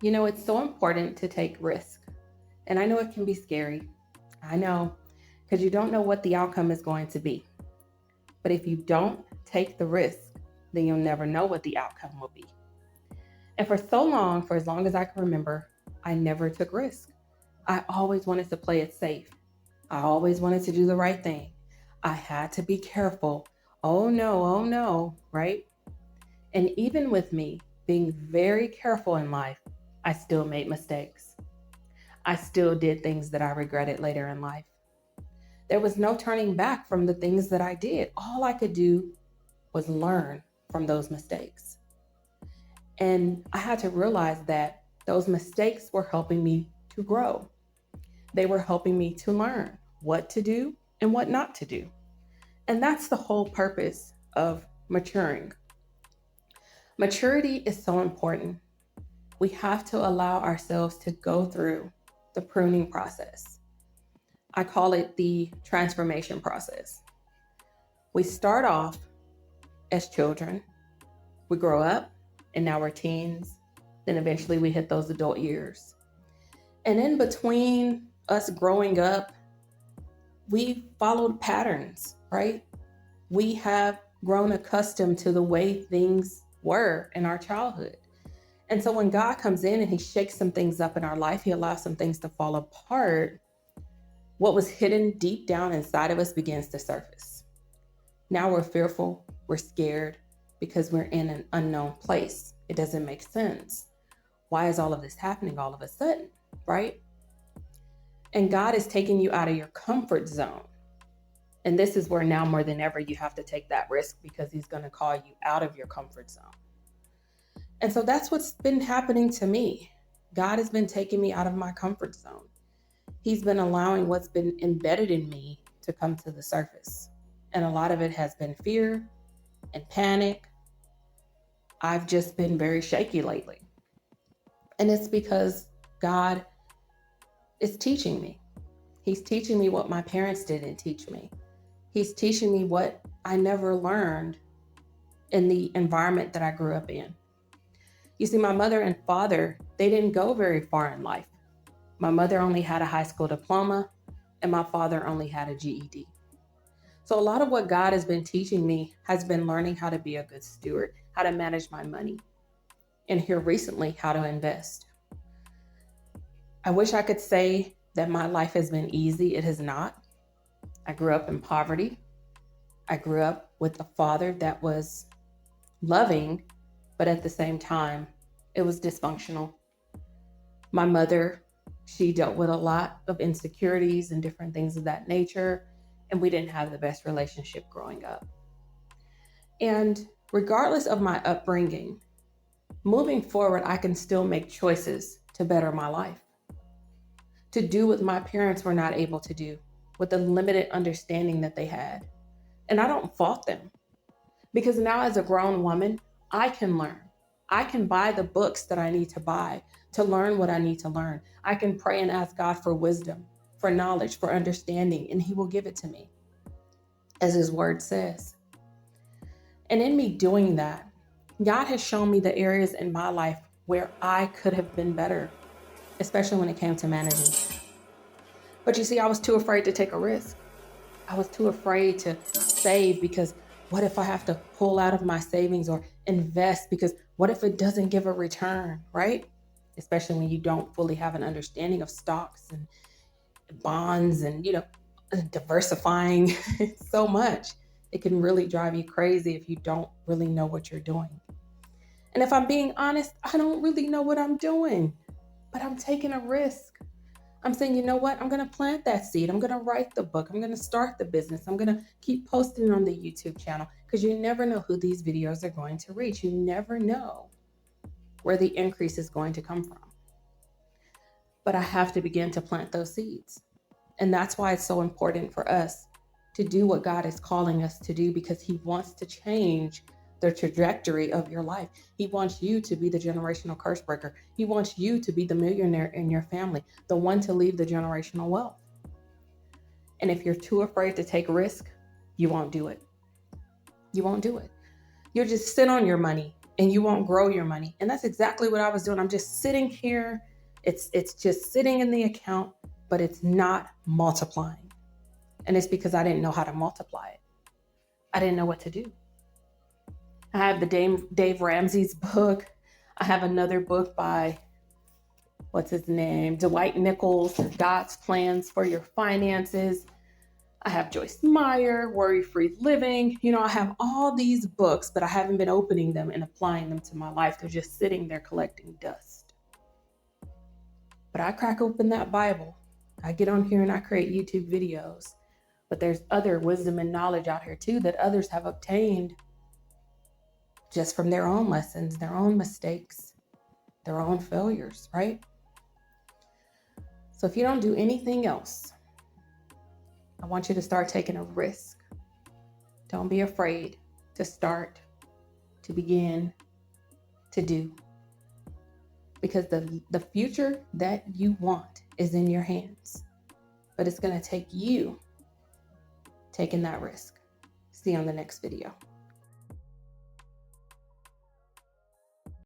It's so important to take risk. And I know it can be scary. I know, because you don't know what the outcome is going to be. But if you don't take the risk, then you'll never know what the outcome will be. And for so long, for as long as I can remember, I never took risk. I always wanted to play it safe. I always wanted to do the right thing. I had to be careful. Oh no, right? And even with me being very careful in life, I still made mistakes. I still did things that I regretted later in life. There was no turning back from the things that I did. All I could do was learn from those mistakes. And I had to realize that those mistakes were helping me to grow. They were helping me to learn what to do and what not to do. And that's the whole purpose of maturing. Maturity is so important. We have to allow ourselves to go through the pruning process. I call it the transformation process. We start off as children, we grow up, and now we're teens. Then eventually we hit those adult years. And in between us growing up, we followed patterns, right? We have grown accustomed to the way things were in our childhood. And so when God comes in and he shakes some things up in our life, he allows some things to fall apart, what was hidden deep down inside of us begins to surface. Now we're fearful, we're scared because we're in an unknown place. It doesn't make sense. Why is all of this happening all of a sudden, right? And God is taking you out of your comfort zone. And this is where now more than ever you have to take that risk because he's going to call you out of your comfort zone. And so that's what's been happening to me. God has been taking me out of my comfort zone. He's been allowing what's been embedded in me to come to the surface. And a lot of it has been fear and panic. I've just been very shaky lately. And it's because God is teaching me. He's teaching me what my parents didn't teach me. He's teaching me what I never learned in the environment that I grew up in. You see, my mother and father, they didn't go very far in life. My mother only had a high school diploma, and my father only had a GED. So a lot of what God has been teaching me has been learning how to be a good steward, how to manage my money, and here recently, how to invest. I wish I could say that my life has been easy. It has not. I grew up in poverty. I grew up with a father that was loving, but at the same time, it was dysfunctional. My mother, she dealt with a lot of insecurities and different things of that nature, and we didn't have the best relationship growing up. And regardless of my upbringing, moving forward, I can still make choices to better my life, to do what my parents were not able to do with the limited understanding that they had. And I don't fault them because now, as a grown woman, I can learn. I can buy the books that I need to buy to learn what I need to learn. I can pray and ask God for wisdom, for knowledge, for understanding, and he will give it to me, as his word says. And in me doing that, God has shown me the areas in my life where I could have been better, especially when it came to managing. But you see, I was too afraid to take a risk. I was too afraid to save because what if I have to pull out of my savings or invest because what if it doesn't give a return, right? Especially when you don't fully have an understanding of stocks and bonds and, diversifying so much. It can really drive you crazy if you don't really know what you're doing. And if I'm being honest, I don't really know what I'm doing, but I'm taking a risk. I'm saying, you know what? I'm going to plant that seed. I'm going to write the book. I'm going to start the business. I'm going to keep posting on the YouTube channel because you never know who these videos are going to reach. You never know where the increase is going to come from. But I have to begin to plant those seeds. And that's why it's so important for us to do what God is calling us to do because he wants to change the trajectory of your life. He wants you to be the generational curse breaker. He wants you to be the millionaire in your family, the one to leave the generational wealth. And if you're too afraid to take risk, you won't do it. You won't do it. You'll just sit on your money and you won't grow your money. And that's exactly what I was doing. I'm just sitting here. It's just sitting in the account, but it's not multiplying. And it's because I didn't know how to multiply it. I didn't know what to do. I have the Dave Ramsey's book. I have another book by, what's his name? Dwight Nichols, God's Plans for Your Finances. I have Joyce Meyer, Worry-Free Living. I have all these books, but I haven't been opening them and applying them to my life. They're just sitting there collecting dust. But I crack open that Bible. I get on here and I create YouTube videos. But there's other wisdom and knowledge out here too that others have obtained just from their own lessons, their own mistakes, their own failures, right? So if you don't do anything else, I want you to start taking a risk. Don't be afraid to start, to begin, to do. Because the future that you want is in your hands. But it's going to take you taking that risk. See you on the next video.